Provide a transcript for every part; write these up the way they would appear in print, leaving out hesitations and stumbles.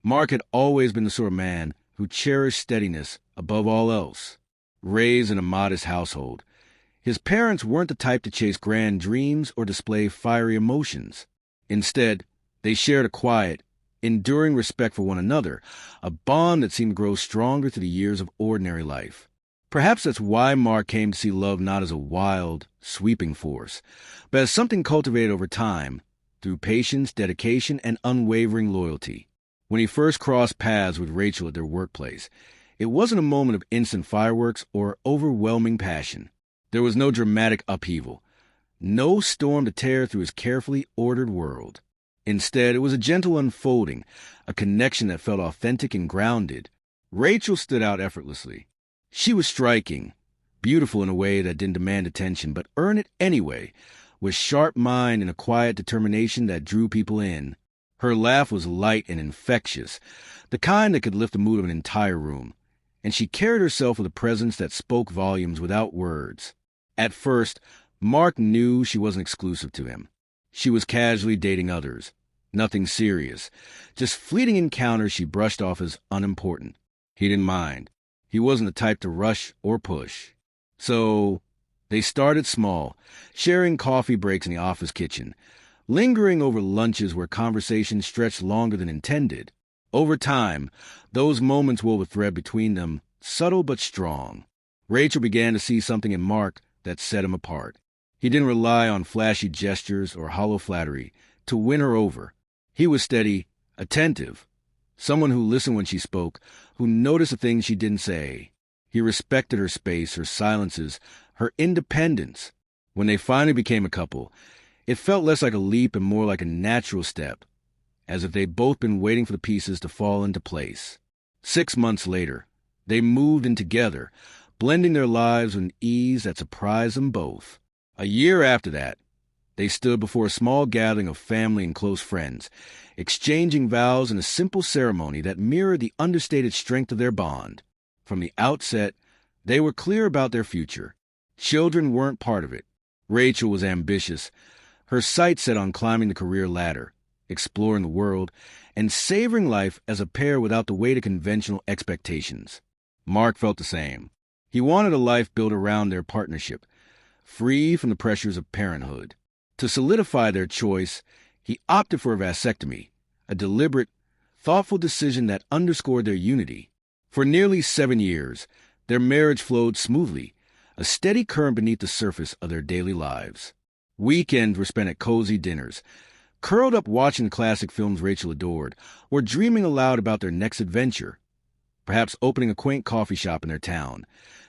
Mark had always been the sort of man who cherished steadiness above all else. Raised in a modest household, his parents weren't the type to chase grand dreams or display fiery emotions. Instead, they shared a quiet, enduring respect for one another, a bond that seemed to grow stronger through the years of ordinary life. Perhaps that's why Mark came to see love not as a wild, sweeping force, but as something cultivated over time, through patience, dedication, and unwavering loyalty. When he first crossed paths with Rachel at their workplace, it wasn't a moment of instant fireworks or overwhelming passion. There was no dramatic upheaval, no storm to tear through his carefully ordered world. Instead, it was a gentle unfolding, a connection that felt authentic and grounded. Rachel stood out effortlessly. She was striking, beautiful in a way that didn't demand attention, but earned it anyway, with sharp mind and a quiet determination that drew people in. Her laugh was light and infectious, the kind that could lift the mood of an entire room, and she carried herself with a presence that spoke volumes without words. At first, Mark knew she wasn't exclusive to him. She was casually dating others. Nothing serious. Just fleeting encounters she brushed off as unimportant. He didn't mind. He wasn't the type to rush or push. So, they started small, sharing coffee breaks in the office kitchen, lingering over lunches where conversations stretched longer than intended. Over time, those moments wove a thread between them, subtle but strong. Rachel began to see something in Mark that set him apart. He didn't rely on flashy gestures or hollow flattery to win her over. He was steady, attentive, someone who listened when she spoke, who noticed the things she didn't say. He respected her space, her silences, her independence. When they finally became a couple, it felt less like a leap and more like a natural step, as if they'd both been waiting for the pieces to fall into place. 6 months later, they moved in together, blending their lives with an ease that surprised them both. A year after that, they stood before a small gathering of family and close friends, exchanging vows in a simple ceremony that mirrored the understated strength of their bond. From the outset, they were clear about their future. Children weren't part of it. Rachel was ambitious, her sights set on climbing the career ladder, exploring the world, and savoring life as a pair without the weight of conventional expectations. Mark felt the same. He wanted a life built around their partnership, free from the pressures of parenthood. To solidify their choice, he opted for a vasectomy, a deliberate, thoughtful decision that underscored their unity. For nearly 7 years, their marriage flowed smoothly, a steady current beneath the surface of their daily lives. Weekends were spent at cozy dinners, curled up watching the classic films Rachel adored, or dreaming aloud about their next adventure, perhaps opening a quaint coffee shop in their town,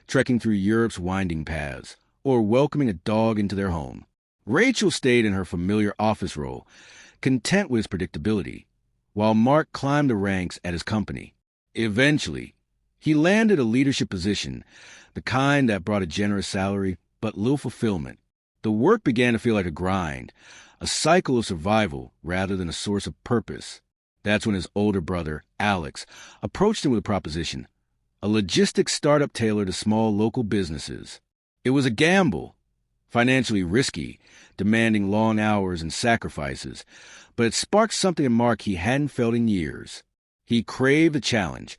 trekking through Europe's winding paths, or welcoming a dog into their home. Rachel stayed in her familiar office role, content with his predictability, while Mark climbed the ranks at his company. Eventually, he landed a leadership position, the kind that brought a generous salary but little fulfillment. The work began to feel like a grind, a cycle of survival rather than a source of purpose. That's when his older brother, Alex, approached him with a proposition, a logistics startup tailored to small local businesses. It was a gamble, financially risky, demanding long hours and sacrifices, but it sparked something in Mark he hadn't felt in years. He craved the challenge,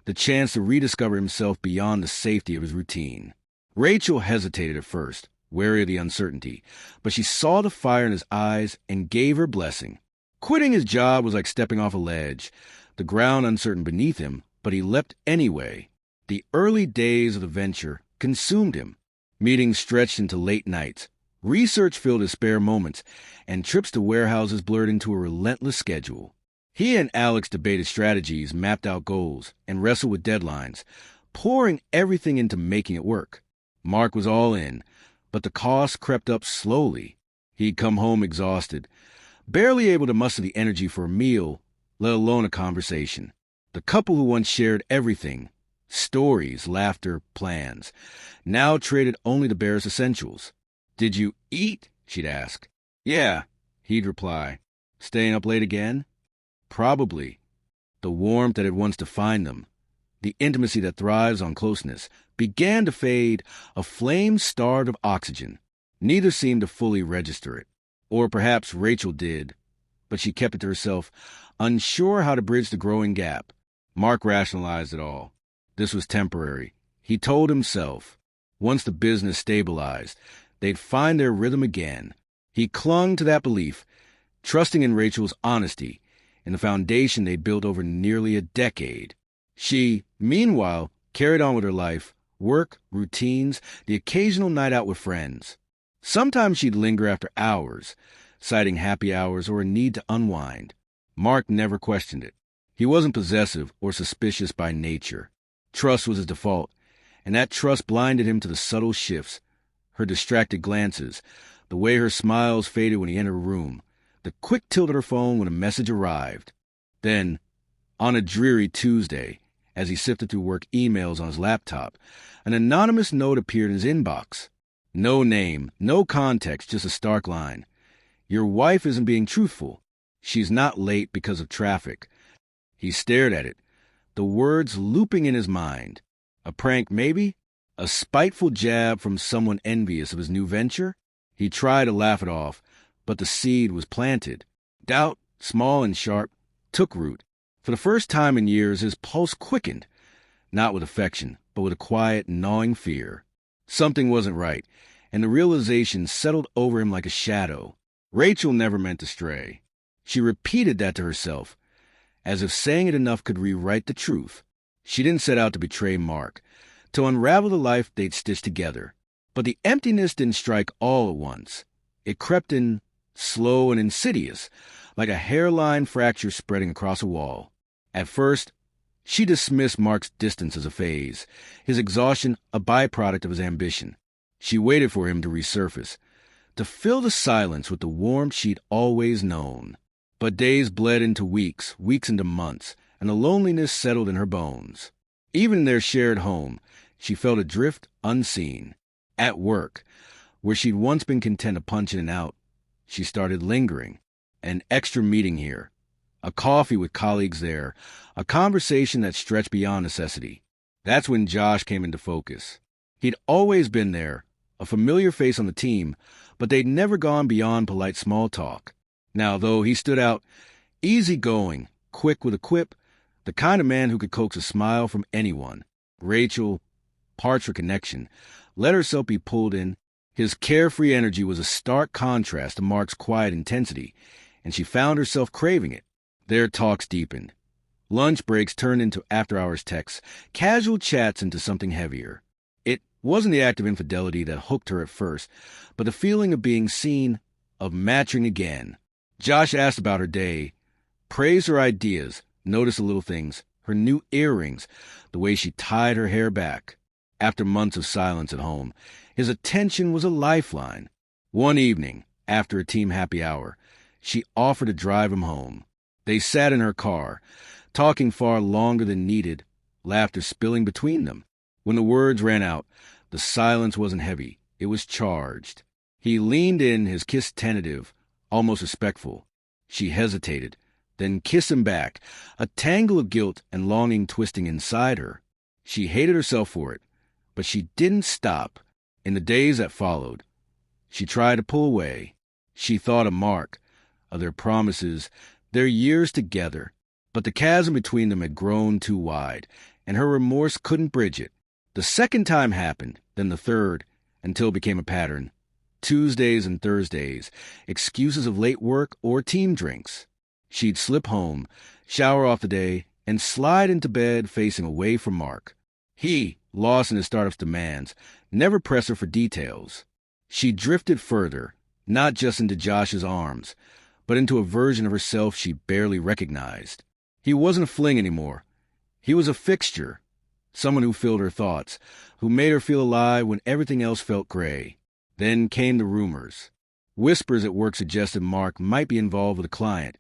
the chance to rediscover himself beyond the safety of his routine. Rachel hesitated at first, wary of the uncertainty, but she saw the fire in his eyes and gave her blessing. Quitting his job was like stepping off a ledge, the ground uncertain beneath him, but he leapt anyway. The early days of the venture consumed him. Meetings stretched into late nights, research filled his spare moments, and trips to warehouses blurred into a relentless schedule. He and Alex debated strategies, mapped out goals, and wrestled with deadlines, pouring everything into making it work. Mark was all in, but the cost crept up slowly. He'd come home exhausted, barely able to muster the energy for a meal, let alone a conversation. The couple who once shared everything, stories, laughter, plans, now traded only the barest essentials. "Did you eat?" she'd ask. "Yeah," he'd reply. "Staying up late again?" Probably. The warmth that had once defined them, the intimacy that thrives on closeness, began to fade, a flame starved of oxygen. Neither seemed to fully register it. Or perhaps Rachel did, but she kept it to herself, unsure how to bridge the growing gap. Mark rationalized it all. This was temporary. He told himself, once the business stabilized, they'd find their rhythm again. He clung to that belief, trusting in Rachel's honesty and the foundation they'd built over nearly a decade. She, meanwhile, carried on with her life, work, routines, the occasional night out with friends. Sometimes she'd linger after hours, citing happy hours or a need to unwind. Mark never questioned it. He wasn't possessive or suspicious by nature. Trust was his default, and that trust blinded him to the subtle shifts, her distracted glances, the way her smiles faded when he entered a room, the quick tilt of her phone when a message arrived. Then, on a dreary Tuesday, as he sifted through work emails on his laptop, an anonymous note appeared in his inbox. No name, no context, just a stark line. Your wife isn't being truthful. She's not late because of traffic. He stared at it, the words looping in his mind. A prank, maybe? A spiteful jab from someone envious of his new venture? He tried to laugh it off, but the seed was planted. Doubt, small and sharp, took root. For the first time in years, his pulse quickened, not with affection, but with a quiet, gnawing fear. Something wasn't right, and the realization settled over him like a shadow. Rachel never meant to stray. She repeated that to herself, as if saying it enough could rewrite the truth. She didn't set out to betray Mark, to unravel the life they'd stitched together. But the emptiness didn't strike all at once. It crept in, slow and insidious, like a hairline fracture spreading across a wall. At first, she dismissed Mark's distance as a phase, his exhaustion a byproduct of his ambition. She waited for him to resurface, to fill the silence with the warmth she'd always known. But days bled into weeks, weeks into months, and the loneliness settled in her bones. Even in their shared home, she felt adrift, unseen. At work, where she'd once been content to punch in and out, she started lingering. An extra meeting here, a coffee with colleagues there, a conversation that stretched beyond necessity. That's when Josh came into focus. He'd always been there, a familiar face on the team, but they'd never gone beyond polite small talk. Now, though, he stood out, easygoing, quick with a quip, the kind of man who could coax a smile from anyone. Rachel, parched for connection, let herself be pulled in. His carefree energy was a stark contrast to Mark's quiet intensity, and she found herself craving it. Their talks deepened. Lunch breaks turned into after-hours texts, casual chats into something heavier. It wasn't the act of infidelity that hooked her at first, but the feeling of being seen, of matching again. Josh asked about her day, praised her ideas, noticed the little things, her new earrings, the way she tied her hair back. After months of silence at home, his attention was a lifeline. One evening, after a team happy hour, she offered to drive him home. They sat in her car, talking far longer than needed, laughter spilling between them. When the words ran out, the silence wasn't heavy, it was charged. He leaned in, his kiss tentative, almost respectful. She hesitated, then kissed him back, a tangle of guilt and longing twisting inside her. She hated herself for it, but she didn't stop. In the days that followed, she tried to pull away. She thought of Mark, of their promises, their years together. But the chasm between them had grown too wide, and her remorse couldn't bridge it. The second time happened, then the third, until it became a pattern. Tuesdays and Thursdays, excuses of late work or team drinks. She'd slip home, shower off the day, and slide into bed facing away from Mark. He, lost in his startup's demands, never pressed her for details. She drifted further, not just into Josh's arms, but into a version of herself she barely recognized. He wasn't a fling anymore. He was a fixture, someone who filled her thoughts, who made her feel alive when everything else felt gray. Then came the rumors. Whispers at work suggested Mark might be involved with a client,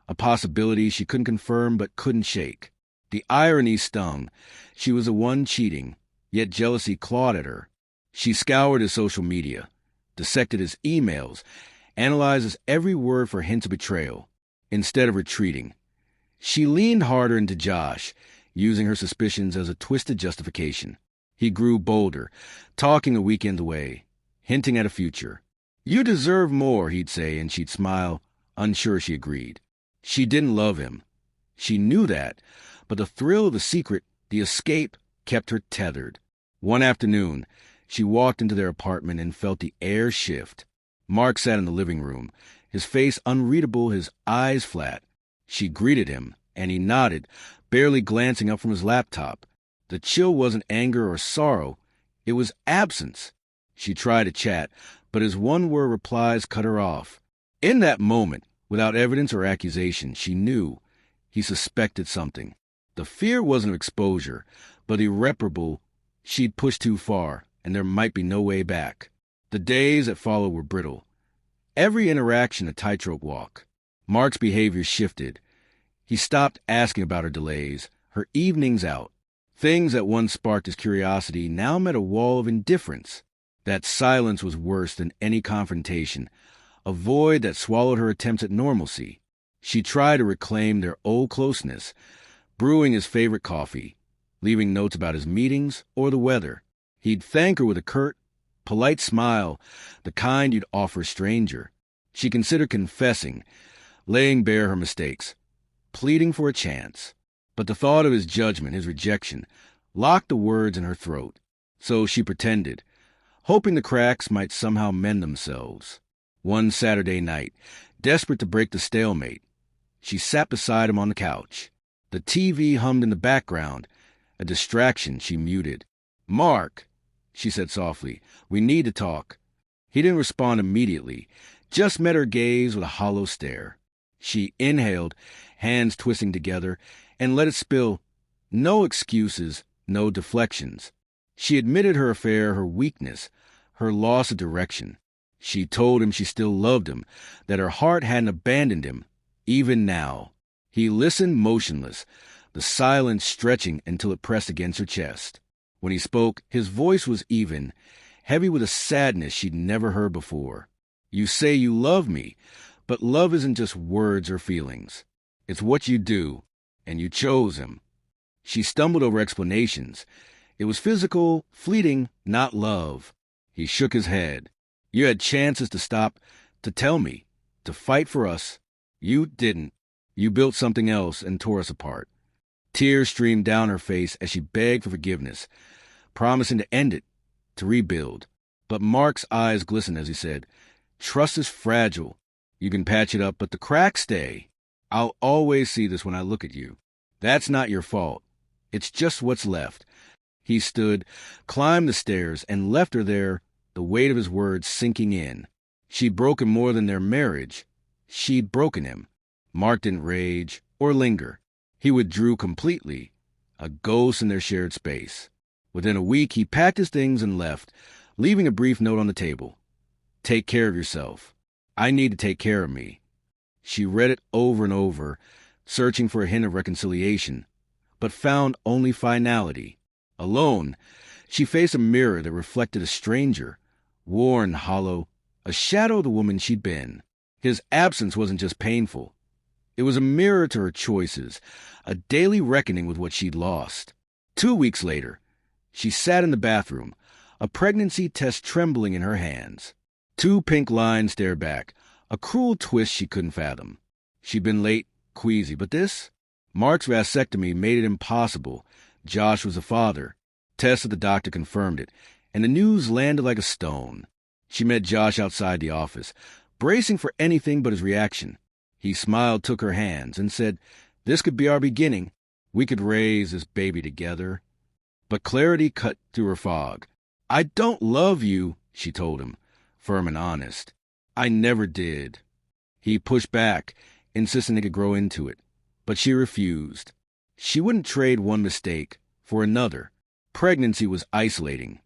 a possibility she couldn't confirm but couldn't shake. The irony stung. She was the one cheating, yet jealousy clawed at her. She scoured his social media, dissected his emails, analyzed his every word for hints of betrayal. Instead of retreating, she leaned harder into Josh, using her suspicions as a twisted justification. He grew bolder, talking a weekend away, hinting at a future. "You deserve more," he'd say, and she'd smile, unsure she agreed. She didn't love him. She knew that, but the thrill of the secret, the escape, kept her tethered. One afternoon, she walked into their apartment and felt the air shift. Mark sat in the living room, his face unreadable, his eyes flat. She greeted him, and he nodded, barely glancing up from his laptop. The chill wasn't anger or sorrow. It was absence. She tried to chat, but his one-word replies cut her off. In that moment, without evidence or accusation, she knew he suspected something. The fear wasn't of exposure, but irreparable. She'd pushed too far, and there might be no way back. The days that followed were brittle. Every interaction a tightrope walk. Mark's behavior shifted. He stopped asking about her delays, her evenings out. Things that once sparked his curiosity now met a wall of indifference. That silence was worse than any confrontation, a void that swallowed her attempts at normalcy. She tried to reclaim their old closeness, brewing his favorite coffee, leaving notes about his meetings or the weather. He'd thank her with a curt, polite smile, the kind you'd offer a stranger. She considered confessing, laying bare her mistakes, pleading for a chance. But the thought of his judgment, his rejection, locked the words in her throat. So she pretended, hoping the cracks might somehow mend themselves. One Saturday night, desperate to break the stalemate, she sat beside him on the couch. The TV hummed in the background, a distraction she muted. "Mark," she said softly, "we need to talk." He didn't respond immediately, just met her gaze with a hollow stare. She inhaled, hands twisting together, and let it spill. No excuses, no deflections. She admitted her affair, her weakness, her loss of direction. She told him she still loved him, that her heart hadn't abandoned him, even now. He listened motionless, the silence stretching until it pressed against her chest. When he spoke, his voice was even, heavy with a sadness she'd never heard before. "You say you love me, but love isn't just words or feelings. It's what you do, and you chose him." She stumbled over explanations. It was physical, fleeting, not love. He shook his head. "You had chances to stop, to tell me, to fight for us. You didn't. You built something else and tore us apart." Tears streamed down her face as she begged for forgiveness, promising to end it, to rebuild. But Mark's eyes glistened as he said, "Trust is fragile. You can patch it up, but the cracks stay. I'll always see this when I look at you. That's not your fault. It's just what's left." He stood, climbed the stairs, and left her there, the weight of his words sinking in. She'd broken more than their marriage. She'd broken him. Mark didn't rage or linger. He withdrew completely, a ghost in their shared space. Within a week, he packed his things and left, leaving a brief note on the table. "Take care of yourself. I need to take care of me." She read it over and over, searching for a hint of reconciliation, but found only finality. Alone, she faced a mirror that reflected a stranger, worn, hollow, a shadow of the woman she'd been. His absence wasn't just painful. It was a mirror to her choices, a daily reckoning with what she'd lost. 2 weeks later, she sat in the bathroom, a pregnancy test trembling in her hands. 2 pink lines stared back, a cruel twist she couldn't fathom. She'd been late, queasy, but this? Mark's vasectomy made it impossible. Josh was a father. Tests at the doctor confirmed it, and the news landed like a stone. She met Josh outside the office, bracing for anything but his reaction. He smiled, took her hands, and said, "This could be our beginning. We could raise this baby together." But clarity cut through her fog. "I don't love you," she told him, firm and honest. "I never did." He pushed back, insisting they could grow into it. But she refused. She wouldn't trade one mistake for another. Pregnancy was isolating.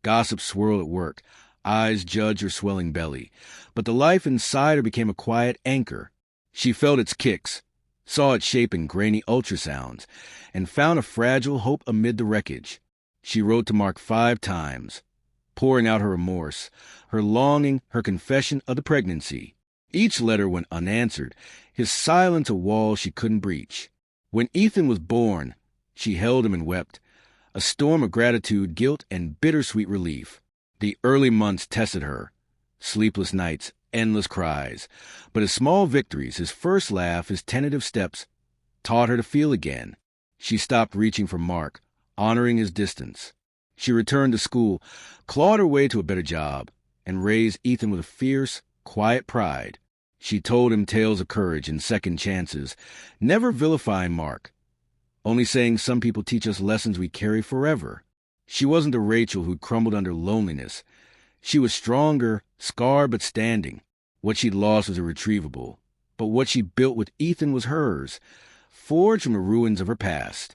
Gossip swirled at work. Eyes judged her swelling belly. But the life inside her became a quiet anchor. She felt its kicks, saw its shape in grainy ultrasounds, and found a fragile hope amid the wreckage. She wrote to Mark 5 times, pouring out her remorse, her longing, her confession of the pregnancy. Each letter went unanswered, his silence a wall she couldn't breach. When Ethan was born, she held him and wept, a storm of gratitude, guilt, and bittersweet relief. The early months tested her, sleepless nights, endless cries. But his small victories, his first laugh, his tentative steps, taught her to feel again. She stopped reaching for Mark, honoring his distance. She returned to school, clawed her way to a better job, and raised Ethan with a fierce, quiet pride. She told him tales of courage and second chances, never vilifying Mark, only saying some people teach us lessons we carry forever. She wasn't a Rachel who'd crumbled under loneliness. She was stronger, scarred but standing. What she'd lost was irretrievable, but what she built with Ethan was hers, forged from the ruins of her past.